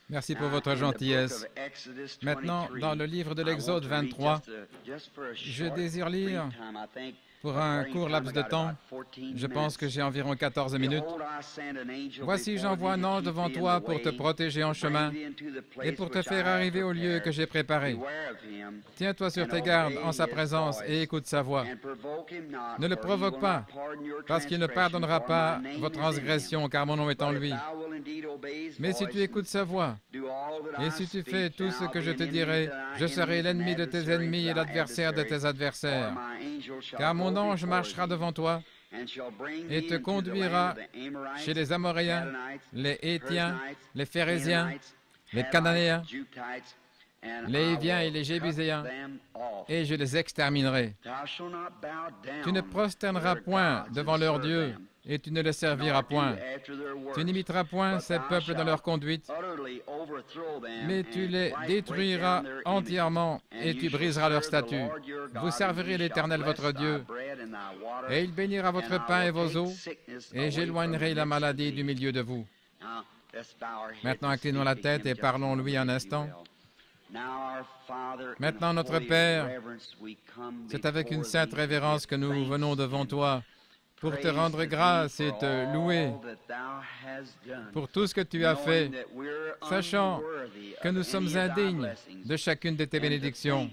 Merci pour votre gentillesse. Maintenant, dans le livre de l'Exode 23, je désire lire pour un court laps de temps. Je pense que j'ai environ 14 minutes. Voici, j'envoie un ange devant toi pour te protéger en chemin et pour te faire arriver au lieu que j'ai préparé. Tiens-toi sur tes gardes en sa présence et écoute sa voix. Ne le provoque pas, parce qu'il ne pardonnera pas vos transgressions, car mon nom est en lui. Mais si tu écoutes sa voix, et si tu fais tout ce que je te dirai, je serai l'ennemi de tes ennemis et l'adversaire de tes adversaires. Car mon ange marchera devant toi et te conduira chez les Amoréens, les Hétiens, les Phéréziens, les Cananéens, les Hiviens et les Jébuséens, et je les exterminerai. Tu ne prosterneras point devant leurs dieux, et tu ne les serviras point. Tu n'imiteras point ces peuples dans leur conduite, mais tu les détruiras entièrement, et tu briseras leurs statuts. Vous servirez l'Éternel votre Dieu, et il bénira votre pain et vos eaux, et j'éloignerai la maladie du milieu de vous. Maintenant, inclinons la tête et parlons-lui un instant. Maintenant, notre Père, c'est avec une sainte révérence que nous venons devant toi pour te rendre grâce et te louer pour tout ce que tu as fait, sachant que nous sommes indignes de chacune de tes bénédictions.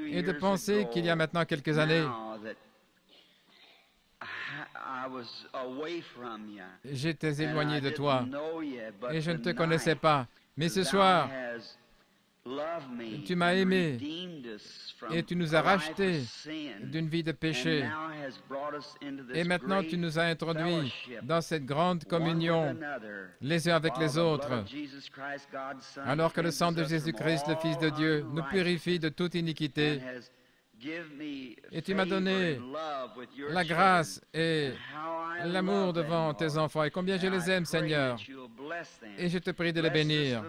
Et de penser qu'il y a maintenant quelques années, j'étais éloigné de toi et je ne te connaissais pas. Mais ce soir, tu m'as aimé et tu nous as rachetés d'une vie de péché. Et maintenant, tu nous as introduits dans cette grande communion, les uns avec les autres, alors que le sang de Jésus-Christ, le Fils de Dieu, nous purifie de toute iniquité. Et tu m'as donné la grâce et l'amour devant tes enfants, et combien je les aime, Seigneur. Et je te prie de les bénir.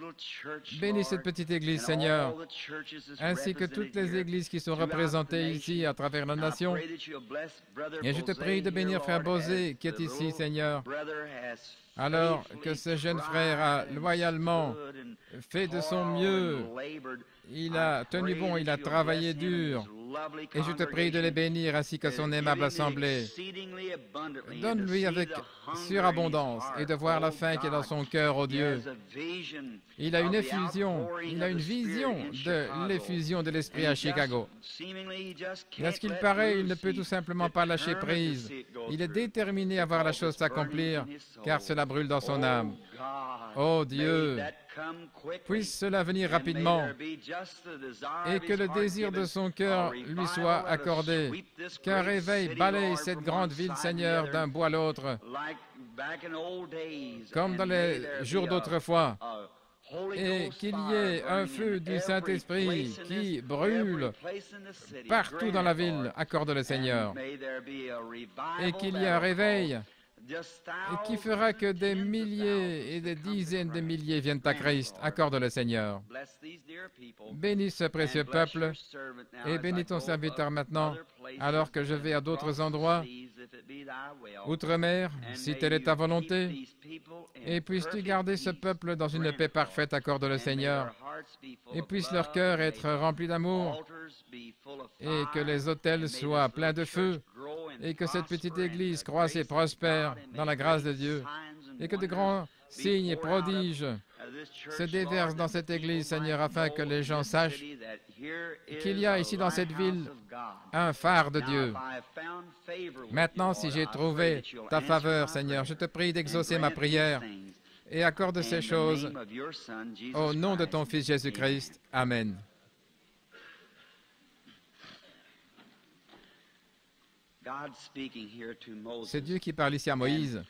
Bénis cette petite église, Seigneur, ainsi que toutes les églises qui sont représentées ici à travers la nation. Et je te prie de bénir Frère Bosé, qui est ici, Seigneur, alors que ce jeune frère a loyalement fait de son mieux. Il a tenu bon, il a travaillé dur. Et je te prie de les bénir ainsi que son aimable assemblée. Donne-lui avec surabondance et de voir la faim qui est dans son cœur, ô Dieu. Il a une effusion, il a une vision de l'effusion de l'Esprit à Chicago. Et à ce qu'il paraît, il ne peut tout simplement pas lâcher prise. Il est déterminé à voir la chose s'accomplir, car cela brûle dans son âme. Ô Dieu, puisse cela venir rapidement et que le désir de son cœur lui soit accordé. Qu'un réveil balaye cette grande ville, Seigneur, d'un bout à l'autre, comme dans les jours d'autrefois, et qu'il y ait un feu du Saint-Esprit qui brûle partout dans la ville, accorde le Seigneur, et qu'il y ait un réveil et qui fera que des milliers et des dizaines de milliers viennent à Christ. Accorde le Seigneur. Bénis ce précieux peuple et bénis ton serviteur maintenant, alors que je vais à d'autres endroits, outre-mer, si telle est ta volonté. Et puisses-tu garder ce peuple dans une paix parfaite, accorde le Seigneur, et puisse leur cœur être rempli d'amour, et que les autels soient pleins de feu, et que cette petite Église croisse et prospère dans la grâce de Dieu, et que de grands signes et prodiges se déversent dans cette Église, Seigneur, afin que les gens sachent qu'il y a ici dans cette ville un phare de Dieu. Maintenant, si j'ai trouvé ta faveur, Seigneur, je te prie d'exaucer ma prière et accorde ces choses au nom de ton Fils Jésus-Christ. Amen. C'est Dieu qui parle ici à Moïse.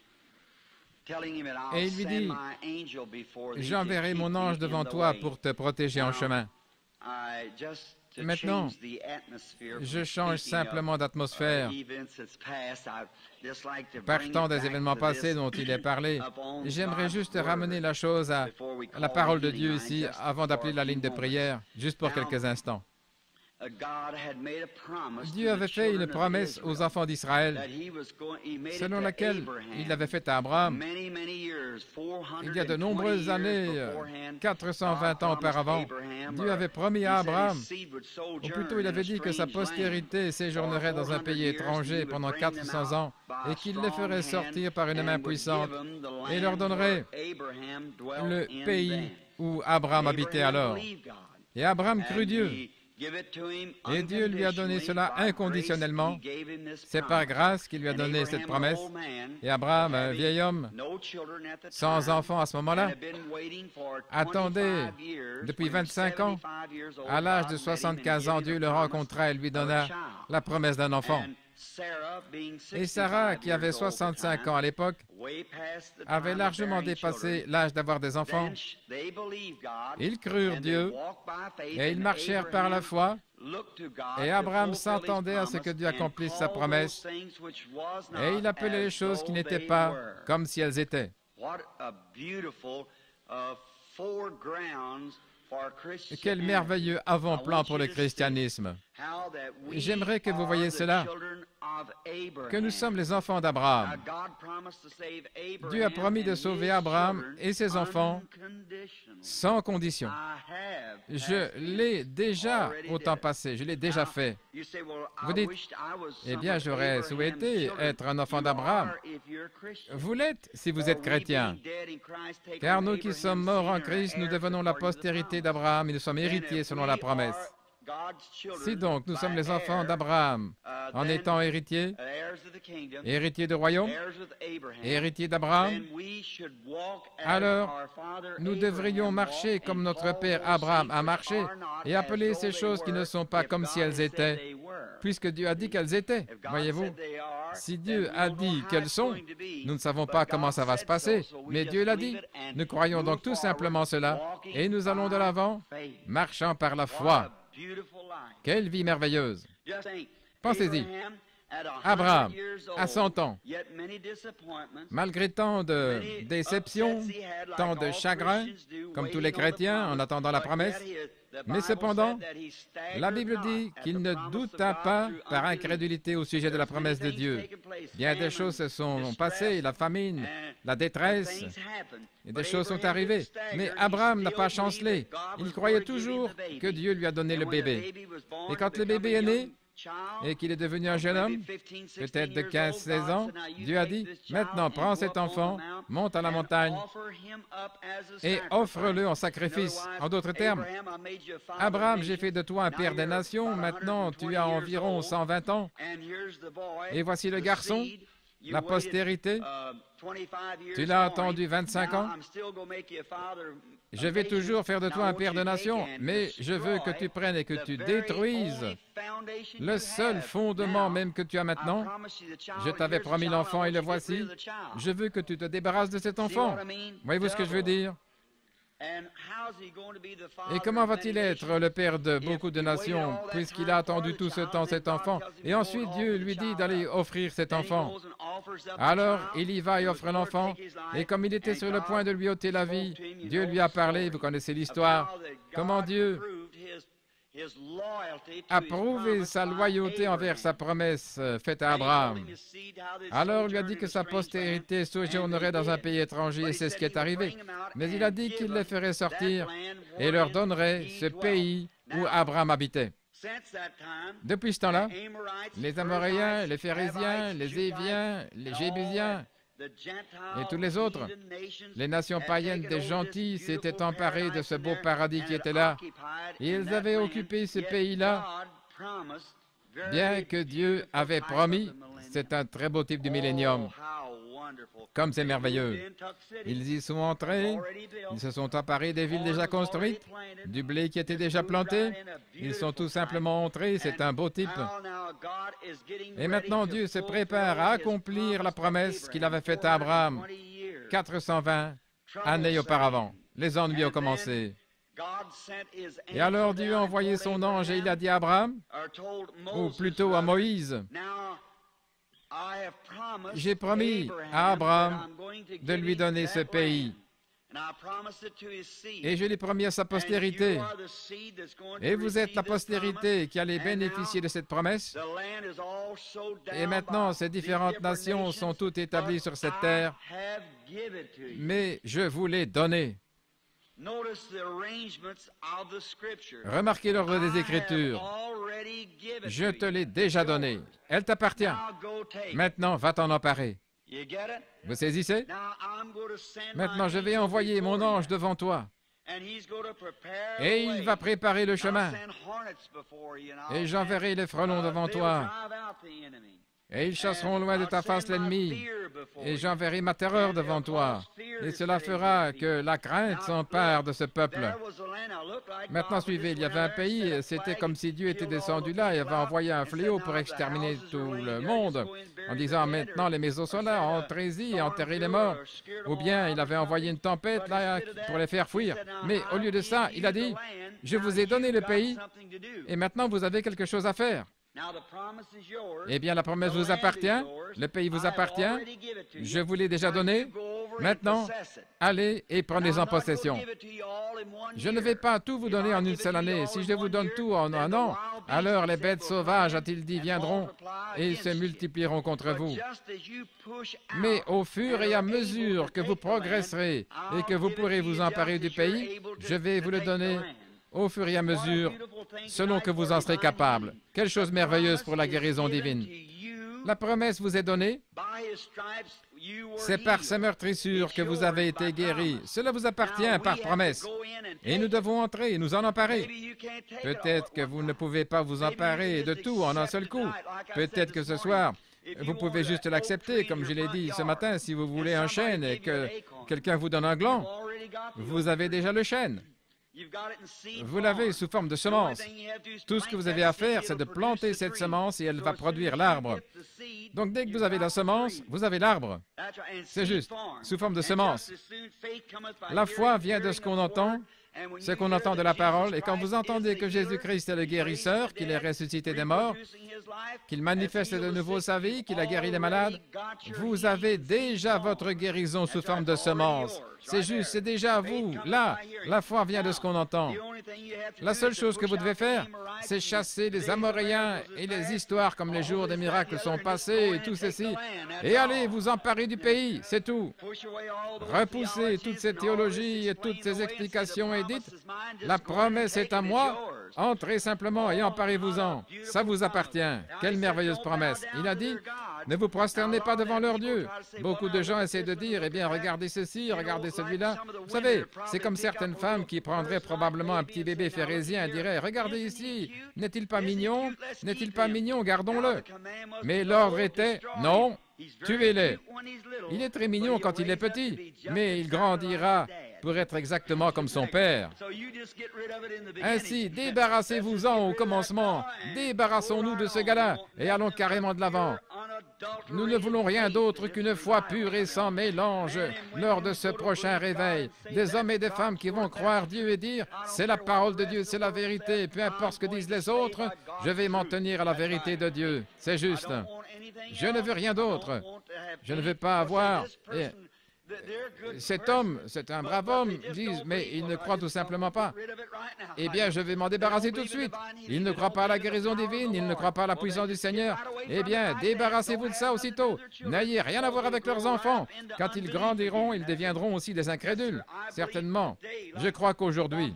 Et il lui dit, « J'enverrai mon ange devant toi pour te protéger en chemin. » Maintenant, je change simplement d'atmosphère. Partant des événements passés dont il est parlé, j'aimerais juste ramener la chose à la parole de Dieu ici avant d'appeler la ligne de prière, juste pour quelques instants. Dieu avait fait une promesse aux enfants d'Israël, selon laquelle il l'avait faite à Abraham. Il y a de nombreuses années, 420 ans auparavant, Dieu avait promis à Abraham, ou plutôt il avait dit que sa postérité séjournerait dans un pays étranger pendant 400 ans et qu'il les ferait sortir par une main puissante et leur donnerait le pays où Abraham habitait alors. Et Abraham crut Dieu. Et Dieu lui a donné cela inconditionnellement. C'est par grâce qu'il lui a donné cette promesse. Et Abraham, un vieil homme, sans enfant à ce moment-là, attendait depuis 25 ans. À l'âge de 75 ans, Dieu le rencontra et lui donna la promesse d'un enfant. Et Sarah, qui avait 65 ans à l'époque, avait largement dépassé l'âge d'avoir des enfants. Ils crurent Dieu et ils marchèrent par la foi. Et Abraham s'attendait à ce que Dieu accomplisse sa promesse. Et il appelait les choses qui n'étaient pas comme si elles étaient. Quel merveilleux avant-plan pour le christianisme. J'aimerais que vous voyiez cela, que nous sommes les enfants d'Abraham. Dieu a promis de sauver Abraham et ses enfants sans condition. Je l'ai déjà au temps passé, je l'ai déjà fait. Vous dites, eh bien, j'aurais souhaité être un enfant d'Abraham. Vous l'êtes si vous êtes chrétien. Car nous qui sommes morts en Christ, nous devenons la postérité d'Abraham et nous sommes héritiers selon la promesse. Si donc nous sommes les enfants d'Abraham en étant héritiers, héritiers du royaume, héritiers d'Abraham, alors nous devrions marcher comme notre père Abraham a marché et appeler ces choses qui ne sont pas comme si elles étaient, puisque Dieu a dit qu'elles étaient. Voyez-vous, si Dieu a dit qu'elles sont, nous ne savons pas comment ça va se passer, mais Dieu l'a dit. Nous croyons donc tout simplement cela et nous allons de l'avant, marchant par la foi. Quelle vie merveilleuse! Pensez-y, Abraham, à 100 ans, malgré tant de déceptions, tant de chagrins, comme tous les chrétiens en attendant la promesse, mais cependant, la Bible dit qu'il ne douta pas par incrédulité au sujet de la promesse de Dieu. Bien des choses se sont passées, la famine, la détresse, et des choses sont arrivées. Mais Abraham n'a pas chancelé. Il croyait toujours que Dieu lui a donné le bébé. Et quand le bébé est né, et qu'il est devenu un jeune homme, peut-être de 15-16 ans, Dieu a dit, maintenant prends cet enfant, monte à la montagne et offre-le en sacrifice. En d'autres termes, Abraham, j'ai fait de toi un père des nations, maintenant tu as environ 120 ans, et voici le garçon, la postérité, tu l'as entendu 25 ans, je vais toujours faire de toi un père de nation, mais je veux que tu prennes et que tu détruises le seul fondement même que tu as maintenant. Je t'avais promis l'enfant et le voici. Je veux que tu te débarrasses de cet enfant. Voyez-vous ce que je veux dire? Et comment va-t-il être le père de beaucoup de nations, puisqu'il a attendu tout ce temps cet enfant, et ensuite Dieu lui dit d'aller offrir cet enfant. Alors, il y va et offre l'enfant, et comme il était sur le point de lui ôter la vie, Dieu lui a parlé, vous connaissez l'histoire, comment Dieu a prouvé sa loyauté envers sa promesse faite à Abraham. Alors, il lui a dit que sa postérité séjournerait dans un pays étranger, et c'est ce qui est arrivé. Mais il a dit qu'il les ferait sortir et leur donnerait ce pays où Abraham habitait. Depuis ce temps-là, les Amoréens, les Phérésiens, les Éviens, les Jébusiens et tous les autres, les nations païennes des gentils s'étaient emparés de ce beau paradis qui était là. Et ils avaient occupé ce pays-là, bien que Dieu avait promis. C'est un très beau type du millénium. Comme c'est merveilleux. Ils y sont entrés, ils se sont emparés des villes déjà construites, du blé qui était déjà planté. Ils sont tout simplement entrés, c'est un beau type. Et maintenant, Dieu se prépare à accomplir la promesse qu'il avait faite à Abraham 420 années auparavant. Les ennuis ont commencé. Et alors Dieu a envoyé son ange et il a dit à Abraham, ou plutôt à Moïse, j'ai promis à Abraham de lui donner ce pays. Et je l'ai promis à sa postérité. Et vous êtes la postérité qui allait bénéficier de cette promesse. Et maintenant, ces différentes nations sont toutes établies sur cette terre. Mais je vous l'ai donnée. Remarquez l'ordre des Écritures. Je te l'ai déjà donnée. Elle t'appartient. Maintenant, va t'en emparer. Vous saisissez? Maintenant, je vais envoyer mon ange devant toi. Et il va préparer le chemin. Et j'enverrai les frelons devant toi. Et ils chasseront loin de ta face l'ennemi. Et j'enverrai ma terreur devant toi. Et cela fera que la crainte s'empare de ce peuple. Maintenant, suivez, il y avait un pays, c'était comme si Dieu était descendu là et avait envoyé un fléau pour exterminer tout le monde, en disant maintenant les maisons sont là, entrez-y et enterrez les morts. Ou bien il avait envoyé une tempête là pour les faire fuir. Mais au lieu de ça, il a dit, je vous ai donné le pays et maintenant vous avez quelque chose à faire. Eh bien, la promesse vous appartient, le pays vous appartient, je vous l'ai déjà donné. Maintenant, allez et prenez-en possession. Je ne vais pas tout vous donner en une seule année. Si je vous donne tout en un an, alors les bêtes sauvages, a-t-il dit, viendront et se multiplieront contre vous. Mais au fur et à mesure que vous progresserez et que vous pourrez vous emparer du pays, je vais vous le donner au fur et à mesure, selon que vous en serez capable. Quelle chose merveilleuse pour la guérison divine. La promesse vous est donnée. C'est par ces meurtrissures que vous avez été guéris. Cela vous appartient par promesse. Et nous devons entrer et nous en emparer. Peut-être que vous ne pouvez pas vous emparer de tout en un seul coup. Peut-être que ce soir, vous pouvez juste l'accepter, comme je l'ai dit ce matin, si vous voulez un chêne et que quelqu'un vous donne un gland, vous avez déjà le chêne. Vous l'avez sous forme de semence. Tout ce que vous avez à faire, c'est de planter cette semence et elle va produire l'arbre. Donc, dès que vous avez la semence, vous avez l'arbre. C'est juste, sous forme de semence. La foi vient de ce qu'on entend de la parole. Et quand vous entendez que Jésus-Christ est le guérisseur, qu'il est ressuscité des morts, qu'il manifeste de nouveau sa vie, qu'il a guéri les malades, vous avez déjà votre guérison sous forme de semence. C'est juste, c'est déjà à vous. Là, la foi vient de ce qu'on entend. La seule chose que vous devez faire, c'est chasser les Amoréens et les histoires comme les jours des miracles sont passés et tout ceci. Et allez vous emparer du pays, c'est tout. Repoussez toute cette théologie et toutes ces explications et dites, la promesse est à moi, entrez simplement et emparez-vous-en. Ça vous appartient. Quelle merveilleuse promesse. Il a dit, ne vous prosternez pas devant leur Dieu. Beaucoup de gens essaient de dire, eh bien, regardez ceci, regardez celui-là. Vous savez, c'est comme certaines femmes qui prendraient probablement un petit bébé pharésien et diraient, regardez ici, n'est-il pas mignon? N'est-il pas mignon? Gardons-le. Mais l'ordre était, non, tuez-les. Il est très mignon quand il est petit, mais il grandira pour être exactement comme son père. Ainsi, débarrassez-vous-en au commencement. Débarrassons-nous de ce gars-là et allons carrément de l'avant. Nous ne voulons rien d'autre qu'une foi pure et sans mélange lors de ce prochain réveil. Des hommes et des femmes qui vont croire Dieu et dire « C'est la parole de Dieu, c'est la vérité. Peu importe ce que disent les autres, je vais m'en tenir à la vérité de Dieu. C'est juste. Je ne veux rien d'autre. Je ne veux pas avoir... » Cet homme, c'est un brave homme, disent, mais il ne croit tout simplement pas. Eh bien, je vais m'en débarrasser tout de suite. Il ne croit pas à la guérison divine, il ne croit pas à la puissance du Seigneur. Eh bien, débarrassez-vous de ça aussitôt. N'ayez rien à voir avec leurs enfants. Quand ils grandiront, ils deviendront aussi des incrédules. Certainement. Je crois qu'aujourd'hui,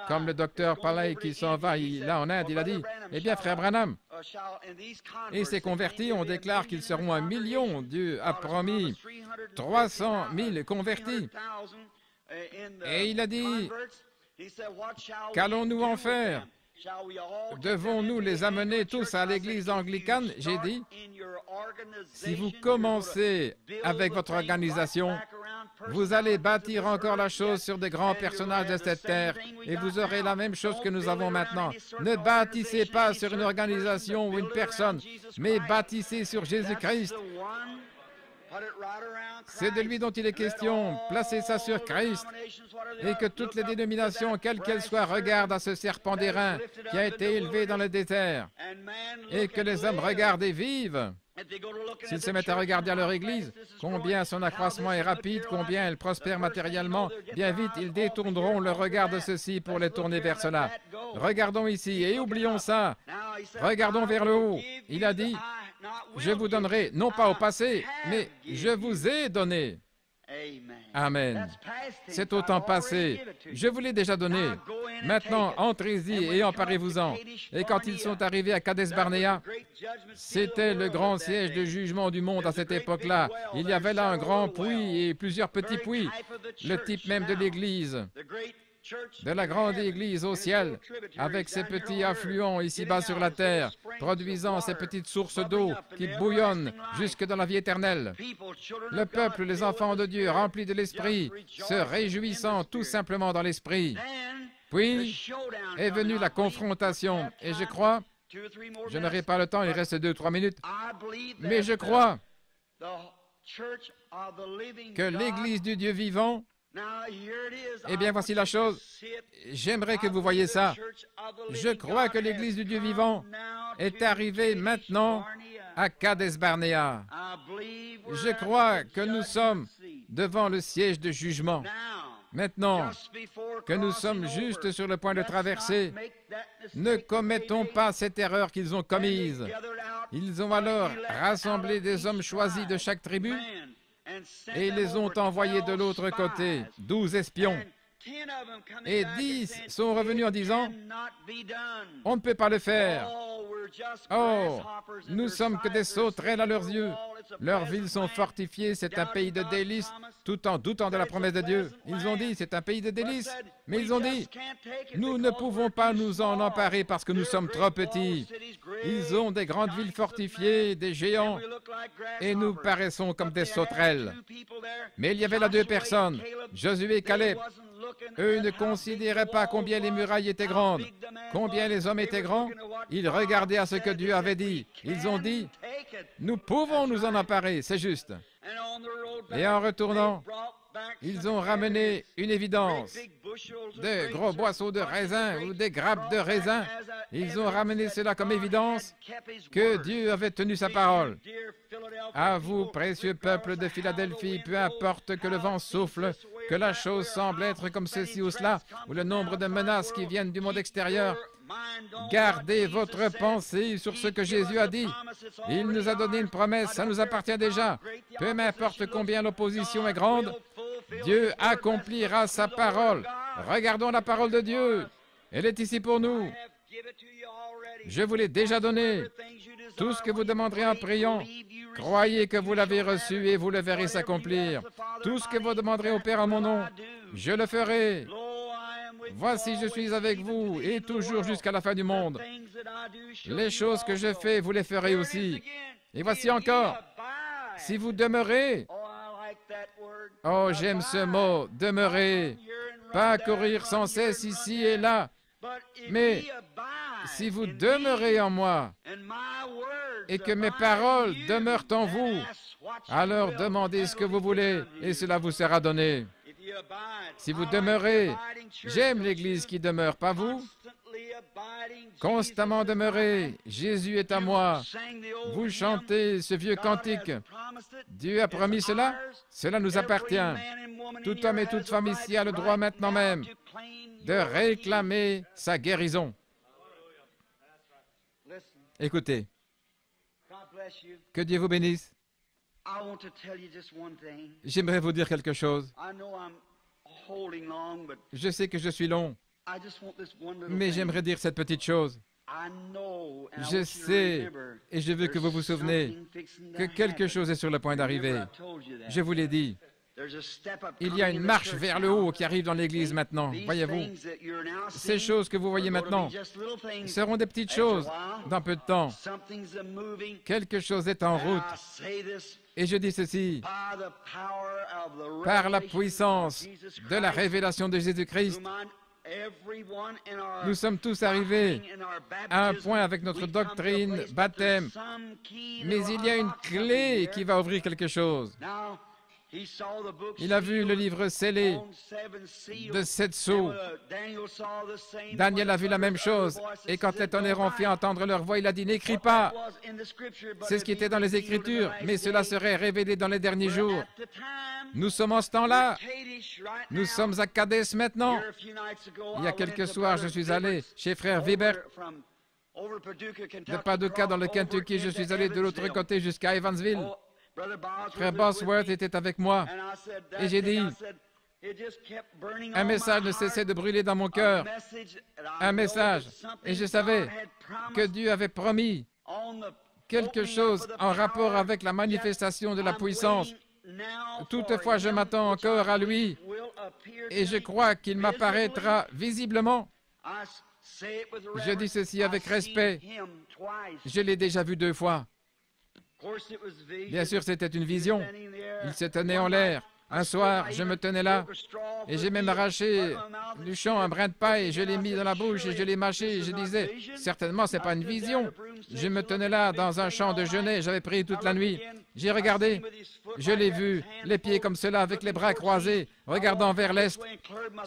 comme le docteur Paley qui s'en va là en Inde, il a dit, eh bien, frère Branham, et ces convertis, on déclare qu'ils seront 1 million. Dieu a promis 300 000 convertis. Et il a dit, qu'allons-nous en faire? Devons-nous les amener tous à l'église anglicane? J'ai dit, si vous commencez avec votre organisation, vous allez bâtir encore la chose sur des grands personnages de cette terre et vous aurez la même chose que nous avons maintenant. Ne bâtissez pas sur une organisation ou une personne, mais bâtissez sur Jésus-Christ. C'est de lui dont il est question. Placez ça sur Christ et que toutes les dénominations, quelles qu'elles soient, regardent à ce serpent d'airain qui a été élevé dans le désert et que les hommes regardent et vivent. S'ils se mettent à regarder à leur Église, combien son accroissement est rapide, combien elle prospère matériellement, bien vite ils détourneront le regard de ceux-ci pour les tourner vers cela. Regardons ici et oublions ça. Regardons vers le haut. Il a dit, je vous donnerai, non pas au passé, mais je vous ai donné. Amen. C'est au temps passé. Je vous l'ai déjà donné. Maintenant, entrez-y et emparez-vous-en. Et quand ils sont arrivés à Kadesh-Barnéa, c'était le grand siège de jugement du monde à cette époque-là. Il y avait là un grand puits et plusieurs petits puits, le type même de l'Église, de la grande Église au ciel, avec ses petits affluents ici-bas sur la terre, produisant ces petites sources d'eau qui bouillonnent jusque dans la vie éternelle. Le peuple, les enfants de Dieu, remplis de l'Esprit, se réjouissant tout simplement dans l'Esprit. Puis est venue la confrontation, et je crois, je n'aurai pas le temps, il reste 2-3 minutes, mais je crois que l'Église du Dieu vivant, eh bien, voici la chose. J'aimerais que vous voyiez ça. Je crois que l'Église du Dieu vivant est arrivée maintenant à Kadesh-Barnéa. Je crois que nous sommes devant le siège de jugement. Maintenant que nous sommes juste sur le point de traverser, ne commettons pas cette erreur qu'ils ont commise. Ils ont alors rassemblé des hommes choisis de chaque tribu et ils les ont envoyés de l'autre côté, 12 espions. Et 10 sont revenus en disant, « On ne peut pas le faire. Oh, nous sommes que des sauterelles à leurs yeux. Leurs villes sont fortifiées, c'est un pays de délices, tout en doutant de la promesse de Dieu. » Ils ont dit, c'est un pays de délices. Mais ils ont dit, nous ne pouvons pas nous en emparer parce que nous sommes trop petits. Ils ont des grandes villes fortifiées, des géants, et nous paraissons comme des sauterelles. Mais il y avait là 2 personnes, Josué et Caleb. Eux ne considéraient pas combien les murailles étaient grandes, combien les hommes étaient grands. Ils regardaient à ce que Dieu avait dit. Ils ont dit, nous pouvons nous en emparer, c'est juste. Et en retournant, ils ont ramené une évidence, de gros boisseaux de raisin ou des grappes de raisin. Ils ont ramené cela comme évidence que Dieu avait tenu sa parole. À vous, précieux peuple de Philadelphie, peu importe que le vent souffle, que la chose semble être comme ceci ou cela, ou le nombre de menaces qui viennent du monde extérieur, gardez votre pensée sur ce que Jésus a dit. Il nous a donné une promesse, ça nous appartient déjà. Peu importe combien l'opposition est grande, Dieu accomplira sa parole. Regardons la parole de Dieu. Elle est ici pour nous. Je vous l'ai déjà donné. Tout ce que vous demanderez en priant, croyez que vous l'avez reçu et vous le verrez s'accomplir. Tout ce que vous demanderez au Père en mon nom, je le ferai. Voici, je suis avec vous et toujours jusqu'à la fin du monde. Les choses que je fais, vous les ferez aussi. Et voici encore, si vous demeurez, oh, j'aime ce mot, demeurer, pas courir sans cesse ici et là, mais si vous demeurez en moi et que mes paroles demeurent en vous, alors demandez ce que vous voulez et cela vous sera donné. Si vous demeurez, j'aime l'Église qui demeure, pas vous? Constamment demeurer, Jésus est à moi. Vous chantez ce vieux cantique. Dieu a promis cela, cela nous appartient. Tout homme et toute femme ici a le droit maintenant même de réclamer sa guérison. Écoutez, que Dieu vous bénisse. J'aimerais vous dire quelque chose. Je sais que je suis long, mais j'aimerais dire cette petite chose. Je sais, et je veux que vous vous souvenez, que quelque chose est sur le point d'arriver. Je vous l'ai dit. Il y a une marche vers le haut qui arrive dans l'Église maintenant, voyez-vous. Ces choses que vous voyez maintenant seront des petites choses dans peu de temps. Quelque chose est en route. Et je dis ceci, par la puissance de la révélation de Jésus-Christ, Nous sommes tous arrivés à un point avec notre doctrine, baptême, mais il y a une clé qui va ouvrir quelque chose. Il a vu le livre scellé de 7 sceaux. Daniel a vu la même chose. Et quand les tonnerres ont fait entendre leur voix, il a dit, n'écris pas. C'est ce qui était dans les Écritures, mais cela serait révélé dans les derniers jours. Nous sommes en ce temps-là. Nous sommes à Kadesh maintenant. Il y a quelques soirs, je suis allé chez frère Weber de Paducah dans le Kentucky. Je suis allé de l'autre côté jusqu'à Evansville. Frère Bosworth était avec moi et j'ai dit, un message ne cessait de brûler dans mon cœur, un message, et je savais que Dieu avait promis quelque chose en rapport avec la manifestation de la puissance. Toutefois, je m'attends encore à lui et je crois qu'il m'apparaîtra visiblement. Je dis ceci avec respect, je l'ai déjà vu 2 fois. Bien sûr, c'était une vision. Il se tenait en l'air. Un soir, je me tenais là et j'ai même arraché du champ un brin de paille et je l'ai mis dans la bouche et je l'ai mâché. Et je disais, certainement, ce n'est pas une vision. Je me tenais là dans un champ de genêt. J'avais prié toute la nuit. J'ai regardé. Je l'ai vu, les pieds comme cela, avec les bras croisés, regardant vers l'est.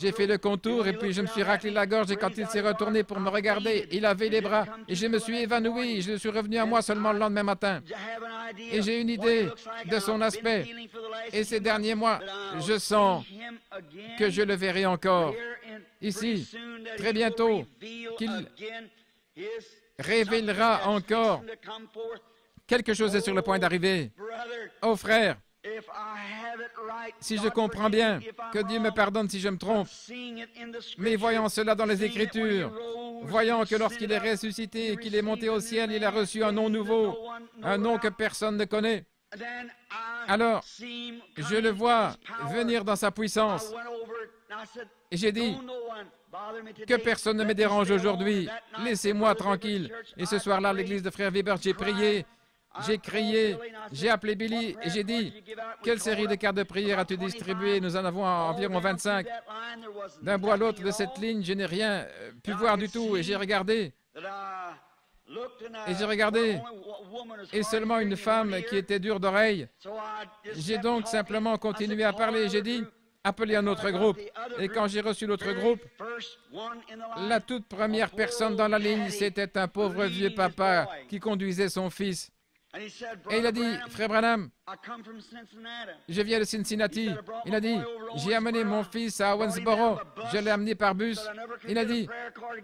J'ai fait le contour et puis je me suis raclé la gorge et quand il s'est retourné pour me regarder, il avait les bras et je me suis évanoui. Je suis revenu à moi seulement le lendemain matin. Et j'ai une idée de son aspect. Et ces derniers mois, je sens que je le verrai encore. Ici, très bientôt, qu'il révélera encore. Quelque chose est sur le point d'arriver. Oh frère, si je comprends bien, que Dieu me pardonne si je me trompe, mais voyant cela dans les Écritures, voyant que lorsqu'il est ressuscité et qu'il est monté au ciel, il a reçu un nom nouveau, un nom que personne ne connaît. Alors, je le vois venir dans sa puissance. Et j'ai dit, que personne ne me dérange aujourd'hui, laissez-moi tranquille. Et ce soir-là, à l'église de Frère Weber, j'ai prié, j'ai crié, j'ai appelé Billy et j'ai dit, quelle série de cartes de prière as-tu distribué? Nous en avons environ 25. D'un bout à l'autre de cette ligne, je n'ai rien pu voir du tout et j'ai regardé. Et seulement une femme qui était dure d'oreille. J'ai donc simplement continué à parler. J'ai dit, appelez un autre groupe. Et quand j'ai reçu l'autre groupe, la toute première personne dans la ligne, c'était un pauvre vieux papa qui conduisait son fils. Et il a dit, frère Branham, je viens de Cincinnati. Il a dit, j'ai amené mon fils à Owensboro. Je l'ai amené par bus. Il a dit,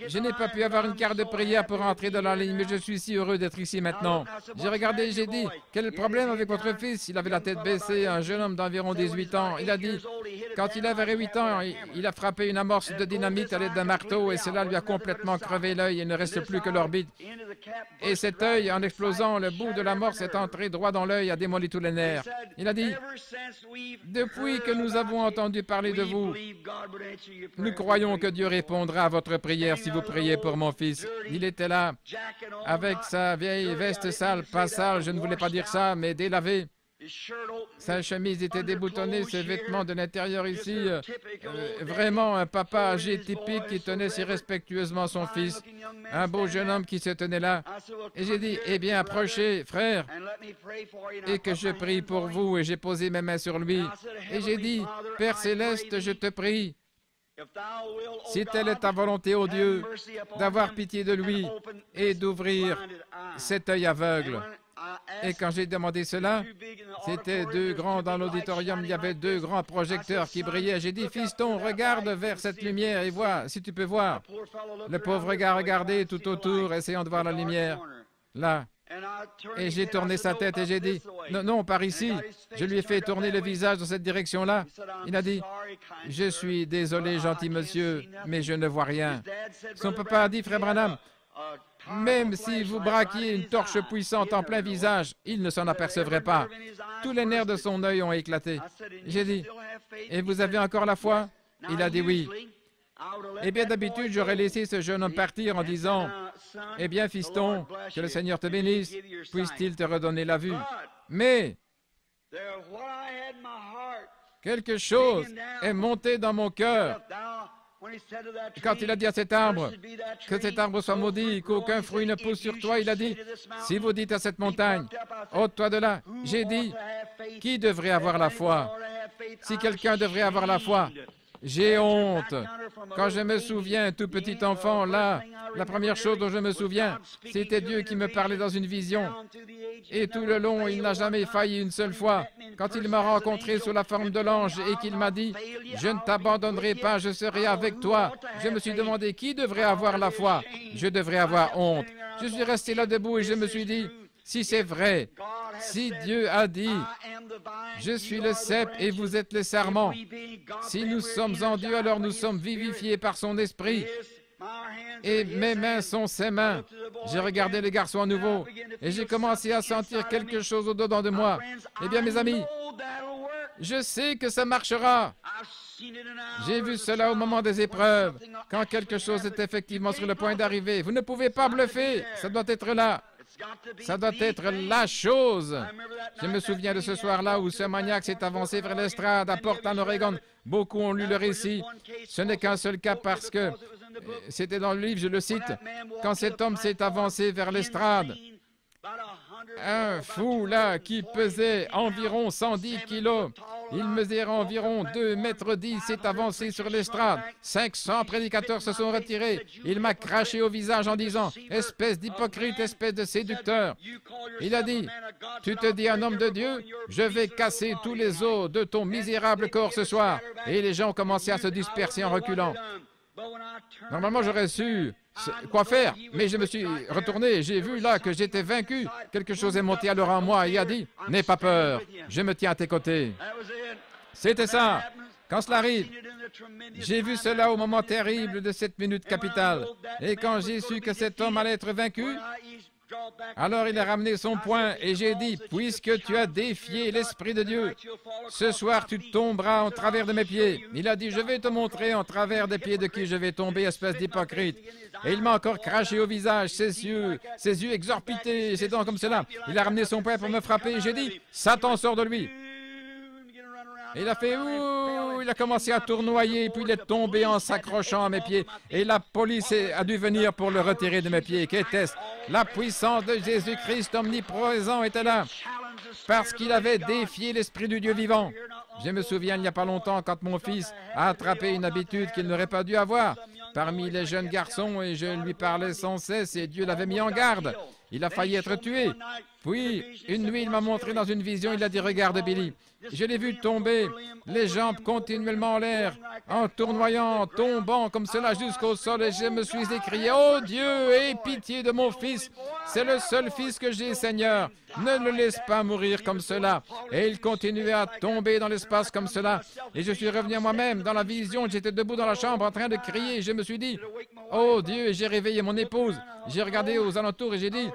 je n'ai pas pu avoir une carte de prière pour entrer dans la ligne, mais je suis si heureux d'être ici maintenant. J'ai regardé et j'ai dit, quel est le problème avec votre fils? Il avait la tête baissée, un jeune homme d'environ 18 ans. Il a dit, quand il avait 8 ans, il a frappé une amorce de dynamite à l'aide d'un marteau et cela lui a complètement crevé l'œil. Il ne reste plus que l'orbite. Et cet œil, en explosant, le bout de l'amorce est entré droit dans l'œil, a démoli tous les nerfs. Il a dit, depuis que nous avons entendu parler de vous, nous croyons que Dieu répondra à votre prière si vous priez pour mon fils. Il était là, avec sa vieille veste sale, pas sale, je ne voulais pas dire ça, mais délavée. Sa chemise était déboutonnée, ses vêtements de l'intérieur ici, vraiment un papa âgé typique qui tenait si respectueusement son fils, un beau jeune homme qui se tenait là. Et j'ai dit, eh bien, approchez, frère, et que je prie pour vous, et j'ai posé mes mains sur lui. Et j'ai dit, Père Céleste, je te prie, si telle est ta volonté, ô Dieu, d'avoir pitié de lui et d'ouvrir cet œil aveugle. Et quand j'ai demandé cela, c'était 2 grands dans l'auditorium, il y avait 2 grands projecteurs qui brillaient. J'ai dit, fiston, regarde vers cette lumière et vois, si tu peux voir. Le pauvre gars regardait tout autour, essayant de voir la lumière. Là. Et j'ai tourné sa tête et j'ai dit, non, non, par ici. Je lui ai fait tourner le visage dans cette direction-là. Il a dit, je suis désolé, gentil monsieur, mais je ne vois rien. Son papa a dit, frère Branham, même si vous braquiez une torche puissante en plein visage, il ne s'en apercevrait pas. Tous les nerfs de son œil ont éclaté. J'ai dit, et vous avez encore la foi? Il a dit oui. Eh bien, d'habitude, j'aurais laissé ce jeune homme partir en disant, eh bien, fiston, que le Seigneur te bénisse, puisse-t-il te redonner la vue. Mais quelque chose est monté dans mon cœur. Quand il a dit à cet arbre, que cet arbre soit maudit, qu'aucun fruit ne pousse sur toi, il a dit, si vous dites à cette montagne, ôte-toi de là, j'ai dit, qui devrait avoir la foi? Si quelqu'un devrait avoir la foi, j'ai honte. Quand je me souviens, tout petit enfant, là, la première chose dont je me souviens, c'était Dieu qui me parlait dans une vision. Et tout le long, il n'a jamais failli une seule fois. Quand il m'a rencontré sous la forme de l'ange et qu'il m'a dit, « Je ne t'abandonnerai pas, je serai avec toi », je me suis demandé qui devrait avoir la foi. Je devrais avoir honte. Je suis resté là debout et je me suis dit, si c'est vrai, si Dieu a dit, je suis le cep et vous êtes les sarments. Si nous sommes en Dieu, alors nous sommes vivifiés par son esprit. Et mes mains sont ses mains. J'ai regardé les garçons à nouveau et j'ai commencé à sentir quelque chose au-dedans de moi. Eh bien, mes amis, je sais que ça marchera. J'ai vu cela au moment des épreuves, quand quelque chose est effectivement sur le point d'arriver. Vous ne pouvez pas bluffer, ça doit être là. Ça doit être la chose. Je me souviens de ce soir-là où ce maniaque s'est avancé vers l'estrade à Portland, Oregon. Beaucoup ont lu le récit. Ce n'est qu'un seul cas parce que c'était dans le livre, je le cite. Quand cet homme s'est avancé vers l'estrade, un fou là qui pesait environ 110 kilos, il mesurait environ 2,10 mètres, s'est avancé sur l'estrade. 500 prédicateurs se sont retirés. Il m'a craché au visage en disant, « Espèce d'hypocrite, espèce de séducteur. » Il a dit, « Tu te dis un homme de Dieu, je vais casser tous les os de ton misérable corps ce soir. » Et les gens ont commencé à se disperser en reculant. Normalement, j'aurais su quoi faire, mais je me suis retourné et j'ai vu là que j'étais vaincu. Quelque chose est monté alors en moi et a dit, « N'aie pas peur, je me tiens à tes côtés. » C'était ça. Quand cela arrive, j'ai vu cela au moment terrible de cette minute capitale. Et quand j'ai su que cet homme allait être vaincu, alors il a ramené son poing et j'ai dit, « Puisque tu as défié l'Esprit de Dieu, ce soir tu tomberas en travers de mes pieds. » Il a dit, « Je vais te montrer en travers des pieds de qui je vais tomber, espèce d'hypocrite. » Et il m'a encore craché au visage, ses yeux exorbités, ses dents comme cela. Il a ramené son poing pour me frapper et j'ai dit, « Satan, sort de lui. » Et il a fait « Ouh !» Il a commencé à tournoyer, puis il est tombé en s'accrochant à mes pieds. Et la police a dû venir pour le retirer de mes pieds. Qu'était-ce? La puissance de Jésus-Christ omniprésent était là, parce qu'il avait défié l'Esprit du Dieu vivant. Je me souviens, il n'y a pas longtemps, quand mon fils a attrapé une habitude qu'il n'aurait pas dû avoir parmi les jeunes garçons, et je lui parlais sans cesse, et Dieu l'avait mis en garde. Il a failli être tué. Puis, une nuit, il m'a montré dans une vision, il a dit, « Regarde, Billy. » Je l'ai vu tomber, les jambes continuellement en l'air, en tournoyant, tombant comme cela jusqu'au sol, et je me suis écrié, « Oh Dieu, aie pitié de mon fils, c'est le seul fils que j'ai, Seigneur, ne le laisse pas mourir comme cela. » Et il continuait à tomber dans l'espace comme cela, et je suis revenu à moi-même dans la vision, j'étais debout dans la chambre en train de crier, et je me suis dit, « Oh Dieu, et j'ai réveillé mon épouse, j'ai regardé aux alentours et j'ai dit,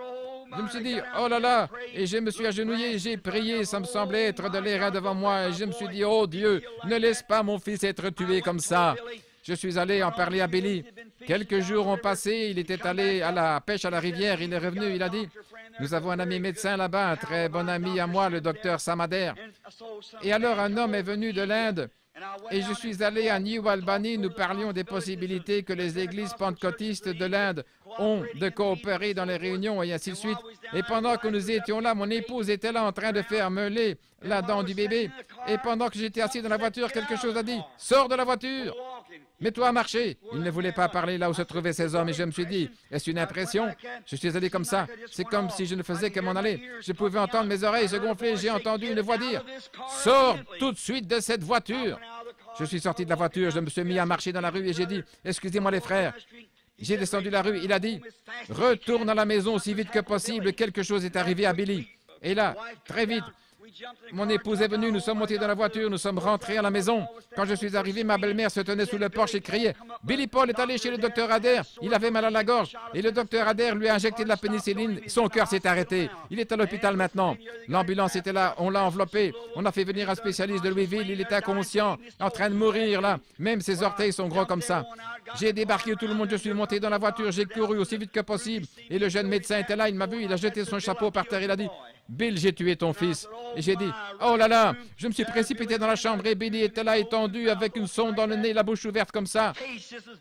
je me suis dit, oh là là, et je me suis agenouillé, j'ai prié, ça me semblait être de l'airain devant moi, et je me suis dit, oh Dieu, ne laisse pas mon fils être tué comme ça. Je suis allé en parler à Billy. Quelques jours ont passé, il était allé à la pêche à la rivière, il est revenu, il a dit, nous avons un ami médecin là-bas, un très bon ami à moi, le docteur Samader. Et alors un homme est venu de l'Inde, et je suis allé à New Albany, nous parlions des possibilités que les églises pentecôtistes de l'Inde ont de coopérer dans les réunions et ainsi de suite. Et pendant que nous étions là, mon épouse était là en train de faire meuler la dent du bébé. Et pendant que j'étais assis dans la voiture, quelque chose a dit, « Sors de la voiture, mets-toi à marcher. » Il ne voulait pas parler là où se trouvaient ces hommes et je me suis dit, est-ce une impression? Je suis allé comme ça. C'est comme si je ne faisais que m'en aller. Je pouvais entendre mes oreilles se gonfler. J'ai entendu une voix dire, « Sors tout de suite de cette voiture. » Je suis sorti de la voiture, je me suis mis à marcher dans la rue et j'ai dit, « Excusez-moi les frères. » J'ai descendu la rue, il a dit, « Retourne à la maison aussi vite que possible, quelque chose est arrivé à Billy. » Et là, très vite, mon épouse est venue, nous sommes montés dans la voiture, nous sommes rentrés à la maison. Quand je suis arrivé, ma belle-mère se tenait sous le porche et criait, « Billy Paul est allé chez le docteur Adair, il avait mal à la gorge, et le docteur Adair lui a injecté de la pénicilline, son cœur s'est arrêté. Il est à l'hôpital maintenant. » L'ambulance était là, on l'a enveloppé, on a fait venir un spécialiste de Louisville, il était inconscient, en train de mourir là, même ses orteils sont gros comme ça. J'ai débarqué tout le monde, je suis monté dans la voiture, j'ai couru aussi vite que possible, et le jeune médecin était là, il m'a vu, il a jeté son chapeau par terre, il a dit, Bill, j'ai tué ton fils. Et j'ai dit, oh là là, je me suis précipité dans la chambre et Billy était là étendu avec une sonde dans le nez, la bouche ouverte comme ça,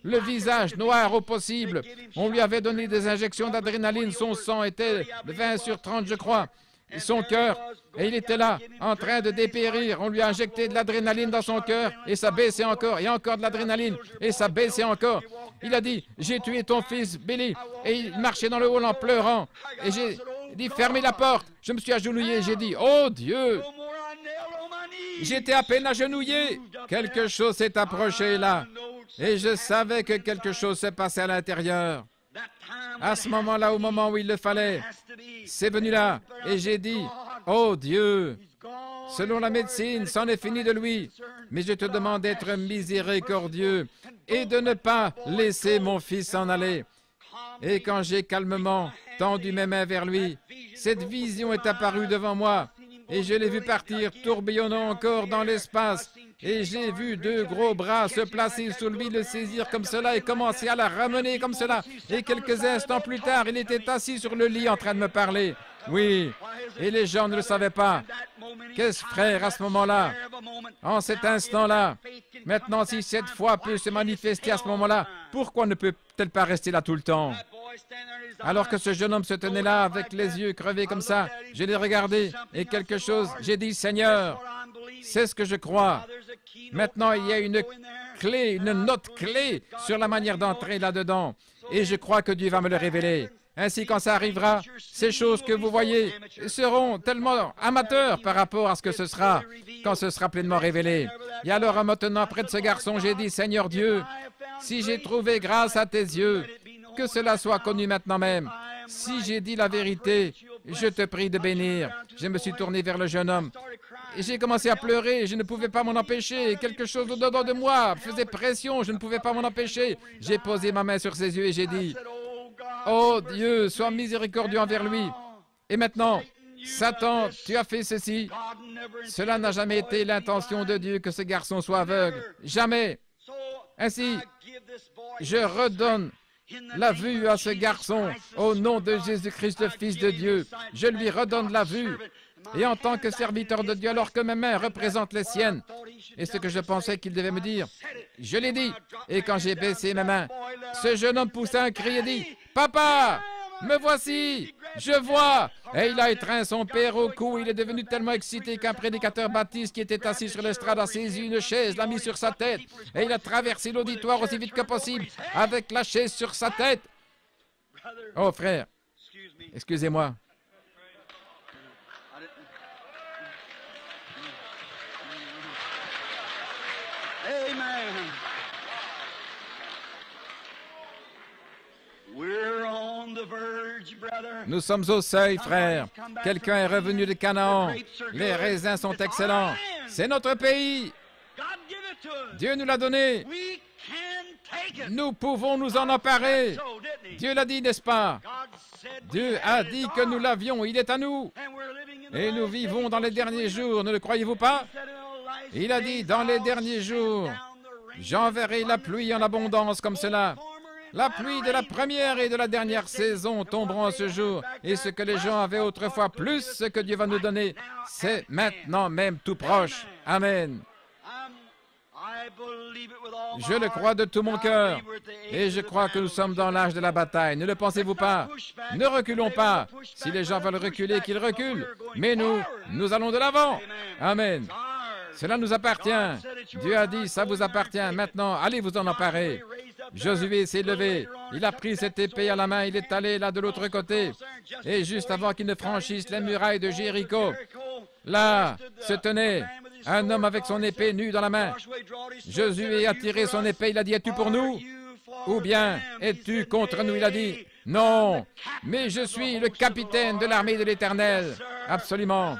le visage noir au possible. On lui avait donné des injections d'adrénaline, son sang était 20/30, je crois. Et son cœur, et il était là, en train de dépérir. On lui a injecté de l'adrénaline dans son cœur, et ça baissait encore, et encore de l'adrénaline, et ça baissait encore. Il a dit, j'ai tué ton fils, Billy, et il marchait dans le hall en pleurant. Et j'ai dit, fermez la porte. Je me suis agenouillé, j'ai dit, oh Dieu! J'étais à peine agenouillé. Quelque chose s'est approché là, et je savais que quelque chose se passait à l'intérieur. À ce moment-là, au moment où il le fallait, c'est venu là, et j'ai dit, oh Dieu, selon la médecine, c'en est fini de lui, mais je te demande d'être miséricordieux et de ne pas laisser mon fils s'en aller. Et quand j'ai calmement tendu mes mains vers lui, cette vision est apparue devant moi, et je l'ai vu partir, tourbillonnant encore dans l'espace. Et j'ai vu deux gros bras se placer sous lui, le saisir comme cela et commencer à la ramener comme cela. Et quelques instants plus tard, il était assis sur le lit en train de me parler. Oui, et les gens ne le savaient pas. Qu'est-ce, frère, à ce moment-là, en cet instant-là? Maintenant, si cette foi peut se manifester à ce moment-là, pourquoi ne peut-elle pas rester là tout le temps? Alors que ce jeune homme se tenait là avec les yeux crevés comme ça, je l'ai regardé et quelque chose, j'ai dit, Seigneur, c'est ce que je crois. Maintenant, il y a une clé, une note clé sur la manière d'entrer là-dedans. Et je crois que Dieu va me le révéler. Ainsi, quand ça arrivera, ces choses que vous voyez seront tellement amateurs par rapport à ce que ce sera, quand ce sera pleinement révélé. Et alors, maintenant, près de ce garçon, j'ai dit, Seigneur Dieu, si j'ai trouvé grâce à tes yeux, que cela soit connu maintenant même. Si j'ai dit la vérité, je te prie de bénir. Je me suis tourné vers le jeune homme. Et j'ai commencé à pleurer, je ne pouvais pas m'en empêcher. Quelque chose au-dedans de moi faisait pression, je ne pouvais pas m'en empêcher. J'ai posé ma main sur ses yeux et j'ai dit, oh Dieu, sois miséricordieux envers lui. Et maintenant, Satan, tu as fait ceci. Cela n'a jamais été l'intention de Dieu que ce garçon soit aveugle. Jamais. Ainsi, je redonne la vue à ce garçon au nom de Jésus-Christ, le Fils de Dieu. Je lui redonne la vue. Et en tant que serviteur de Dieu, alors que mes mains représentent les siennes, et ce que je pensais qu'il devait me dire, je l'ai dit. Et quand j'ai baissé mes mains, ce jeune homme poussa un cri et dit, « Papa, me voici, je vois !» Et il a étreint son père au cou. Il est devenu tellement excité qu'un prédicateur baptiste qui était assis sur l'estrade a saisi une chaise, l'a mis sur sa tête, et il a traversé l'auditoire aussi vite que possible avec la chaise sur sa tête. Oh frère, excusez-moi. Nous sommes au seuil, frère. Quelqu'un est revenu de Canaan. Les raisins sont excellents. C'est notre pays. Dieu nous l'a donné. Nous pouvons nous en emparer. Dieu l'a dit, n'est-ce pas? Dieu a dit que nous l'avions. Il est à nous. Et nous vivons dans les derniers jours. Ne le croyez-vous pas? Il a dit, dans les derniers jours, j'enverrai la pluie en abondance comme cela. La pluie de la première et de la dernière saison tomberont ce jour. Et ce que les gens avaient autrefois, plus ce que Dieu va nous donner, c'est maintenant même tout proche. Amen. Je le crois de tout mon cœur. Et je crois que nous sommes dans l'âge de la bataille. Ne le pensez-vous pas? Ne reculons pas. Si les gens veulent reculer, qu'ils reculent. Mais nous allons de l'avant. Amen. Cela nous appartient. Dieu a dit, ça vous appartient. Maintenant, allez vous en emparer. Josué s'est levé. Il a pris cette épée à la main. Il est allé là de l'autre côté. Et juste avant qu'il ne franchisse les murailles de Jéricho, là se tenait un homme avec son épée nue dans la main. Josué a tiré son épée. Il a dit, es-tu pour nous? Ou bien, es-tu contre nous? Il a dit, non, mais je suis le capitaine de l'armée de l'Éternel. Absolument.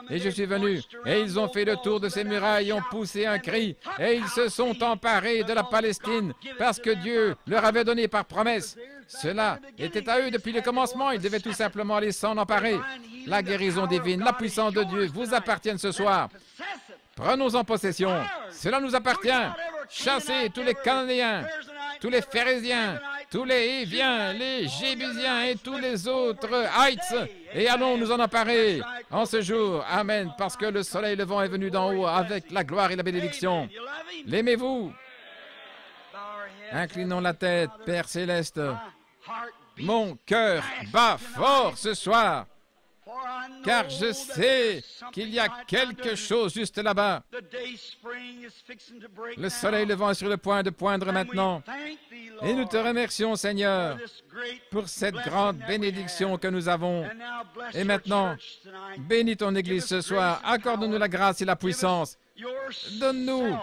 Et je suis venu, et ils ont fait le tour de ces murailles, ont poussé un cri, et ils se sont emparés de la Palestine, parce que Dieu leur avait donné par promesse. Cela était à eux depuis le commencement, ils devaient tout simplement aller s'en emparer. La guérison divine, la puissance de Dieu vous appartiennent ce soir. Prenons-en possession. Cela nous appartient. Chassez tous les Cananéens, tous les Phérésiens, tous les Hiviens, les Jébusiens et tous les autres Heights, et allons nous en emparer en ce jour. Amen, parce que le soleil levant est venu d'en haut avec la gloire et la bénédiction. L'aimez-vous? Inclinons la tête, Père Céleste. Mon cœur bat fort ce soir, car je sais qu'il y a quelque chose juste là-bas. Le soleil levant est sur le point de poindre maintenant. Et nous te remercions, Seigneur, pour cette grande bénédiction que nous avons. Et maintenant, bénis ton Église ce soir. Accorde-nous la grâce et la puissance. Donne-nous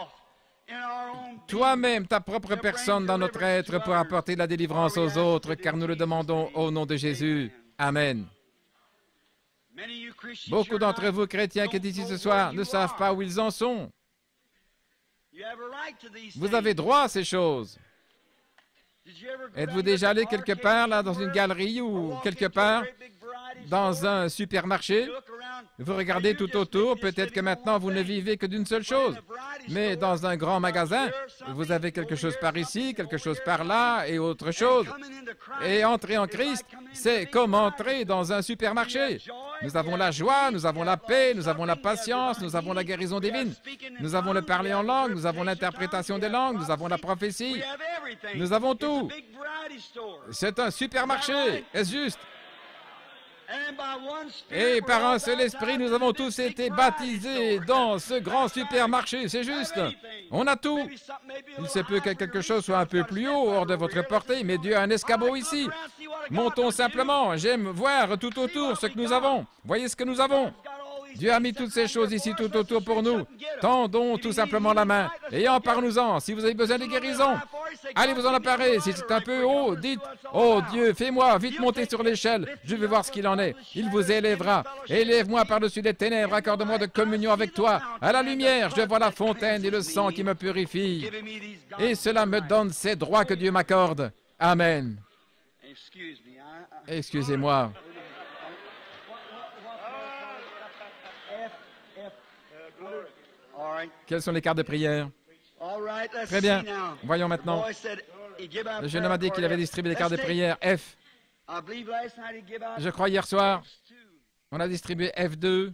toi-même, ta propre personne dans notre être pour apporter la délivrance aux autres, car nous le demandons au nom de Jésus. Amen. Beaucoup d'entre vous, chrétiens qui êtes ici ce soir, ne savent pas où ils en sont. Vous avez droit à ces choses. Êtes-vous déjà allé quelque part, là, dans une galerie ou quelque part, dans un supermarché? Vous regardez tout autour, peut-être que maintenant vous ne vivez que d'une seule chose. Mais dans un grand magasin, vous avez quelque chose par ici, quelque chose par là et autre chose. Et entrer en Christ, c'est comme entrer dans un supermarché. Nous avons la joie, nous avons la paix, nous avons la patience, nous avons la guérison divine. Nous avons le parler en langue, nous avons l'interprétation des langues, nous avons la prophétie. Nous avons tout. C'est un supermarché, est-ce juste? Et par un seul esprit, nous avons tous été baptisés dans ce grand supermarché, c'est juste. On a tout. Il se peut que quelque chose soit un peu plus haut, hors de votre portée, mais Dieu a un escabeau ici. Montons simplement, j'aime voir tout autour ce que nous avons. Voyez ce que nous avons. Dieu a mis toutes ces choses ici tout autour pour nous. Tendons tout simplement la main et parlons-en. Si vous avez besoin de guérison, allez vous en emparer. Si c'est un peu haut, dites, oh Dieu, fais-moi vite monter sur l'échelle. Je veux voir ce qu'il en est. Il vous élèvera. Élève-moi par-dessus les ténèbres. Accorde-moi de communion avec toi. À la lumière, je vois la fontaine et le sang qui me purifie. Et cela me donne ces droits que Dieu m'accorde. Amen. Excusez-moi. Quelles sont les cartes de prière? Très bien. Voyons maintenant. Le jeune homme a dit qu'il avait distribué les cartes de prière F. Je crois hier soir, on a distribué F2.